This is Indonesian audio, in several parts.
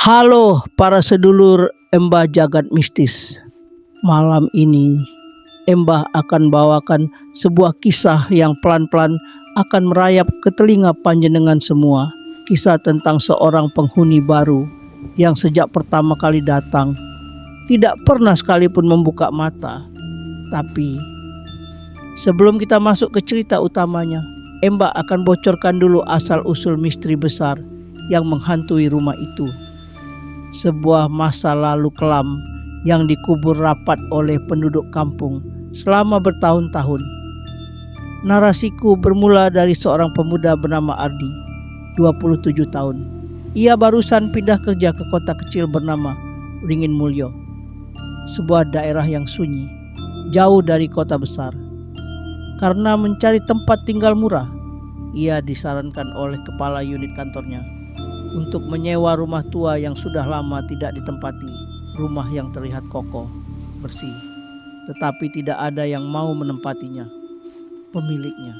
Halo para sedulur Embah Jagat Mistis. Malam ini Embah akan bawakan sebuah kisah yang pelan-pelan akan merayap ke telinga panjenengan semua. Kisah tentang seorang penghuni baru yang sejak pertama kali datang tidak pernah sekalipun membuka mata. Tapi sebelum kita masuk ke cerita utamanya, Embah akan bocorkan dulu asal-usul misteri besar yang menghantui rumah itu. Sebuah masa lalu kelam yang dikubur rapat oleh penduduk kampung selama bertahun-tahun. Narasiku bermula dari seorang pemuda bernama Ardi, 27 tahun. Ia barusan pindah kerja ke kota kecil bernama Ringin Mulyo, sebuah daerah yang sunyi, jauh dari kota besar. Karena mencari tempat tinggal murah, ia disarankan oleh kepala unit kantornya untuk menyewa rumah tua yang sudah lama tidak ditempati, rumah yang terlihat kokoh, bersih, tetapi tidak ada yang mau menempatinya. Pemiliknya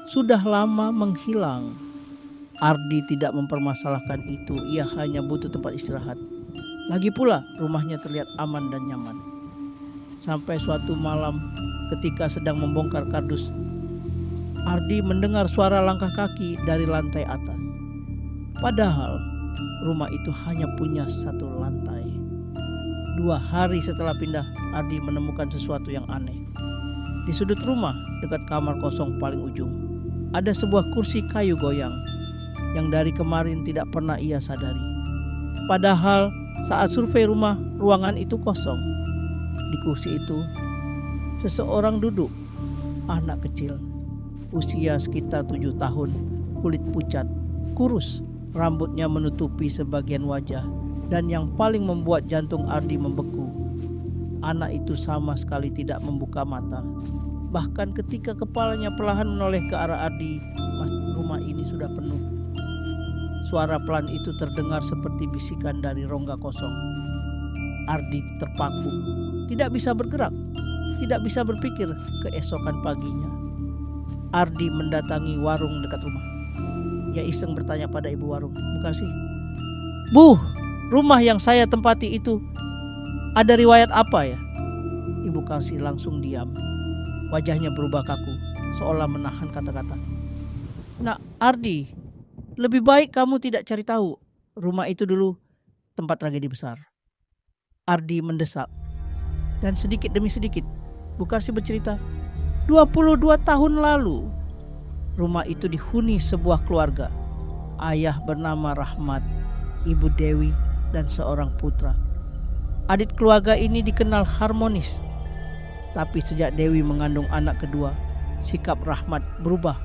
sudah lama menghilang. Ardi tidak mempermasalahkan itu, ia hanya butuh tempat istirahat. Lagi pula rumahnya terlihat aman dan nyaman. Sampai suatu malam ketika sedang membongkar kardus, Ardi mendengar suara langkah kaki dari lantai atas. Padahal rumah itu hanya punya satu lantai. 2 hari setelah pindah, Ardi menemukan sesuatu yang aneh. Di sudut rumah, dekat kamar kosong paling ujung, ada sebuah kursi kayu goyang yang dari kemarin tidak pernah ia sadari. Padahal saat survei rumah, ruangan itu kosong. Di kursi itu, seseorang duduk, anak kecil, usia sekitar 7 tahun, kulit pucat, kurus, rambutnya menutupi sebagian wajah, dan yang paling membuat jantung Ardi membeku, anak itu sama sekali tidak membuka mata. Bahkan ketika kepalanya perlahan menoleh ke arah Ardi, rumah ini sudah penuh. Suara pelan itu terdengar seperti bisikan dari rongga kosong. Ardi terpaku, tidak bisa bergerak, tidak bisa berpikir keesokan paginya. Ardi mendatangi warung dekat rumah. Ia iseng bertanya pada ibu warung, "Bu Karsi, Bu, rumah yang saya tempati itu ada riwayat apa ya?" Ibu Karsi langsung diam. Wajahnya berubah kaku, seolah menahan kata-kata. "Nak Ardi, lebih baik kamu tidak cari tahu. Rumah itu dulu tempat tragedi besar." Ardi mendesak. Dan sedikit demi sedikit, Bu Karsi bercerita, 22 tahun lalu, rumah itu dihuni sebuah keluarga. Ayah bernama Rahmat, ibu Dewi, dan seorang putra. Adik keluarga ini dikenal harmonis. Tapi sejak Dewi mengandung anak kedua, sikap Rahmat berubah.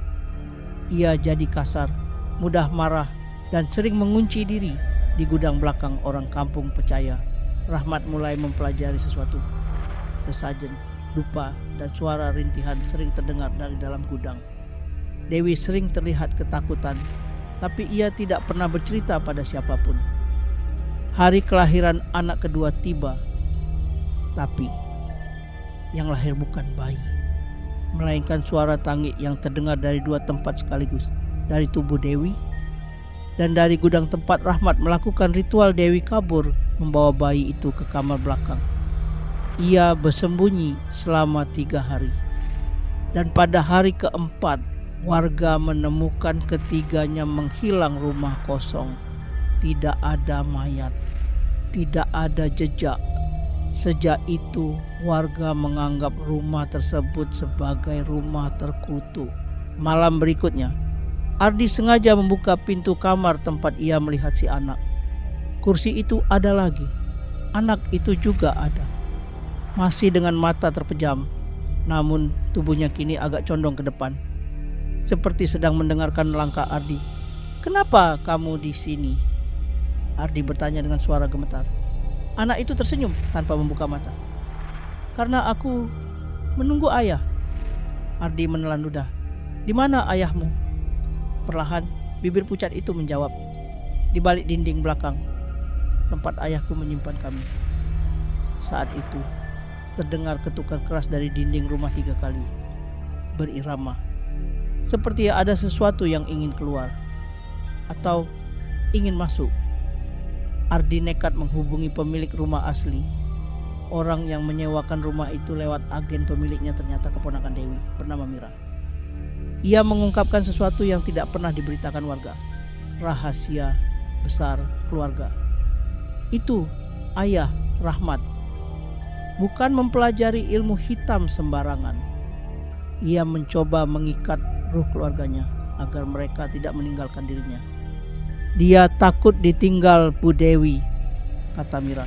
Ia jadi kasar, mudah marah, dan sering mengunci diri di gudang belakang. Orang kampung percaya Rahmat mulai mempelajari sesuatu. Sesajen, dupa, dan suara rintihan sering terdengar dari dalam gudang. Dewi sering terlihat ketakutan, tapi ia tidak pernah bercerita pada siapapun. Hari kelahiran anak kedua tiba, tapi yang lahir bukan bayi, melainkan suara tangis yang terdengar dari 2 tempat sekaligus, dari tubuh Dewi dan dari gudang tempat Rahmat melakukan ritual. Dewi kabur membawa bayi itu ke kamar belakang. Ia bersembunyi selama 3 hari, dan pada hari keempat, warga menemukan ketiganya menghilang, rumah kosong. Tidak ada mayat, tidak ada jejak. Sejak itu, warga menganggap rumah tersebut sebagai rumah terkutuk. Malam berikutnya, Ardi sengaja membuka pintu kamar tempat ia melihat si anak. Kursi itu ada lagi. Anak itu juga ada. Masih dengan mata terpejam, namun tubuhnya kini agak condong ke depan, seperti sedang mendengarkan langkah Ardi. "Kenapa kamu di sini?" Ardi bertanya dengan suara gemetar. Anak itu tersenyum tanpa membuka mata. "Karena aku menunggu ayah." Ardi menelan ludah. "Di mana ayahmu?" Perlahan bibir pucat itu menjawab, "Di balik dinding belakang, tempat ayahku menyimpan kami." Saat itu terdengar ketukan keras dari dinding rumah 3 kali, berirama, seperti ada sesuatu yang ingin keluar atau ingin masuk. Ardi nekat menghubungi pemilik rumah asli. Orang yang menyewakan rumah itu lewat agen pemiliknya ternyata keponakan Dewi bernama Mira. Ia mengungkapkan sesuatu yang tidak pernah diberitakan warga. Rahasia besar keluarga. Itu ayah Rahmat. Bukan mempelajari ilmu hitam sembarangan. Ia mencoba mengikat ruh keluarganya agar mereka tidak meninggalkan dirinya. Dia takut ditinggal Bu Dewi, kata Mira.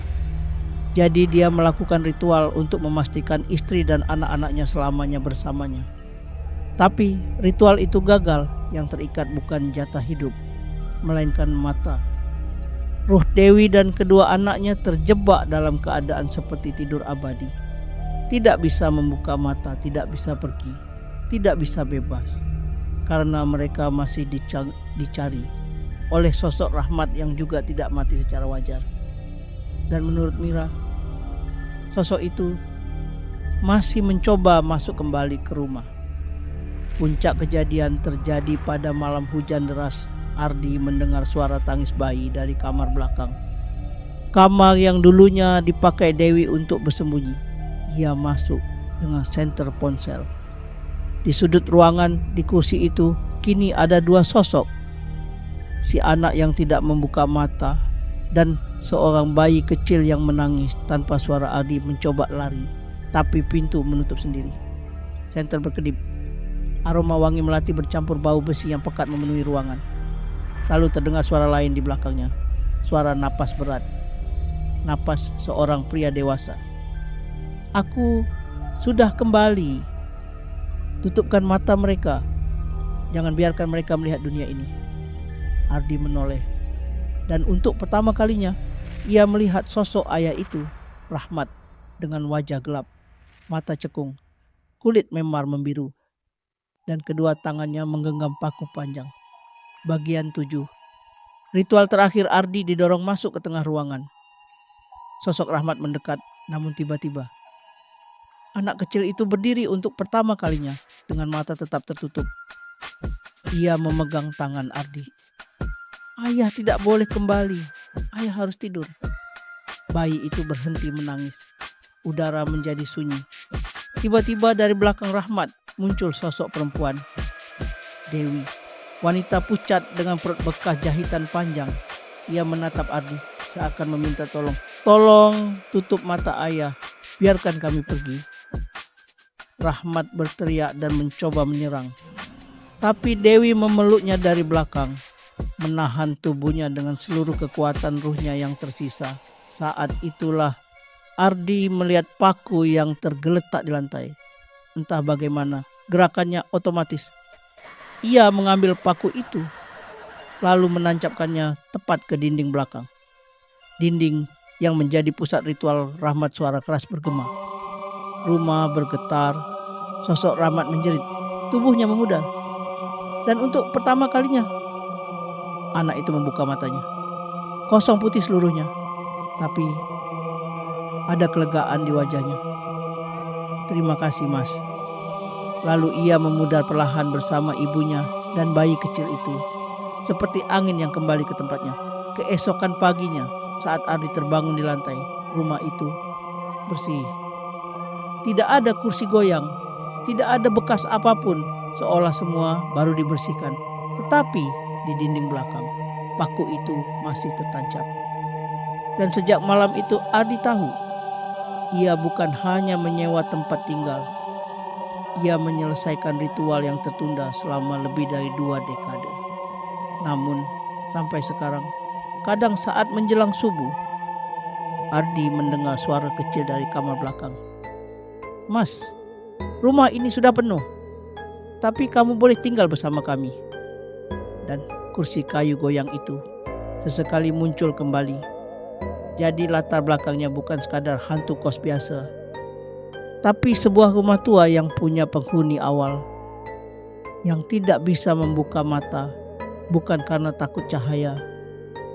Jadi dia melakukan ritual untuk memastikan istri dan anak-anaknya selamanya bersamanya. Tapi ritual itu gagal. Yang terikat bukan jatah hidup, melainkan mata. Ruh Dewi dan kedua anaknya terjebak dalam keadaan seperti tidur abadi. Tidak bisa membuka mata, tidak bisa pergi, tidak bisa bebas. Karena mereka masih dicari oleh sosok Rahmat yang juga tidak mati secara wajar. Dan menurut Mira, sosok itu masih mencoba masuk kembali ke rumah. Puncak kejadian terjadi pada malam hujan deras. Ardi mendengar suara tangis bayi dari kamar belakang. Kamar yang dulunya dipakai Dewi untuk bersembunyi. Ia masuk dengan senter ponsel. Di sudut ruangan, di kursi itu, kini ada dua sosok. Si anak yang tidak membuka mata dan seorang bayi kecil yang menangis. Tanpa suara Ardi mencoba lari, tapi pintu menutup sendiri. Senter berkedip. Aroma wangi melati bercampur bau besi yang pekat memenuhi ruangan. Lalu terdengar suara lain di belakangnya. Suara napas berat. Napas seorang pria dewasa. Aku sudah kembali. Tutupkan mata mereka. Jangan biarkan mereka melihat dunia ini. Ardi menoleh. Dan untuk pertama kalinya, ia melihat sosok ayah itu, Rahmat, dengan wajah gelap, mata cekung, kulit memar membiru, dan kedua tangannya menggenggam paku panjang. Bagian 7. Ritual terakhir Ardi didorong masuk ke tengah ruangan. Sosok Rahmat mendekat, namun tiba-tiba anak kecil itu berdiri untuk pertama kalinya dengan mata tetap tertutup. Ia memegang tangan Ardi. Ayah tidak boleh kembali. Ayah harus tidur. Bayi itu berhenti menangis. Udara menjadi sunyi. Tiba-tiba dari belakang Rahmat muncul sosok perempuan. Dewi. Wanita pucat dengan perut bekas jahitan panjang. Ia menatap Ardi seakan meminta tolong. Tolong tutup mata ayah. Biarkan kami pergi. Rahmat berteriak dan mencoba menyerang. Tapi Dewi memeluknya dari belakang. Menahan tubuhnya dengan seluruh kekuatan ruhnya yang tersisa. Saat itulah Ardi melihat paku yang tergeletak di lantai. Entah bagaimana, gerakannya otomatis. Ia mengambil paku itu, lalu menancapkannya tepat ke dinding belakang. Dinding yang menjadi pusat ritual. Rahmat suara keras bergema. Rumah bergetar, sosok Rahmat menjerit, tubuhnya memudar. Dan untuk pertama kalinya, anak itu membuka matanya. Kosong putih seluruhnya, tapi ada kelegaan di wajahnya. Terima kasih, Mas. Lalu ia memudar perlahan bersama ibunya dan bayi kecil itu. Seperti angin yang kembali ke tempatnya. Keesokan paginya, saat Ardi terbangun di lantai, rumah itu bersih. Tidak ada kursi goyang, tidak ada bekas apapun, seolah semua baru dibersihkan. Tetapi di dinding belakang, paku itu masih tertancap. Dan sejak malam itu Ardi tahu, ia bukan hanya menyewa tempat tinggal. Ia menyelesaikan ritual yang tertunda selama lebih dari 2 dekade. Namun sampai sekarang, kadang saat menjelang subuh, Ardi mendengar suara kecil dari kamar belakang. Mas, rumah ini sudah penuh, tapi kamu boleh tinggal bersama kami. Dan kursi kayu goyang itu sesekali muncul kembali. Jadi latar belakangnya bukan sekadar hantu kos biasa, tapi sebuah rumah tua yang punya penghuni awal, yang tidak bisa membuka mata, bukan karena takut cahaya,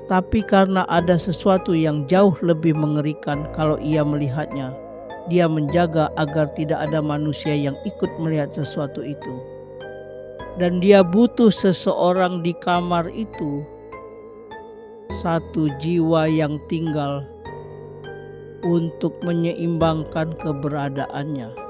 tapi karena ada sesuatu yang jauh lebih mengerikan. Kalau ia melihatnya, dia menjaga agar tidak ada manusia yang ikut melihat sesuatu itu. Dan dia butuh seseorang di kamar itu. satu jiwa yang tinggal untuk menyeimbangkan keberadaannya.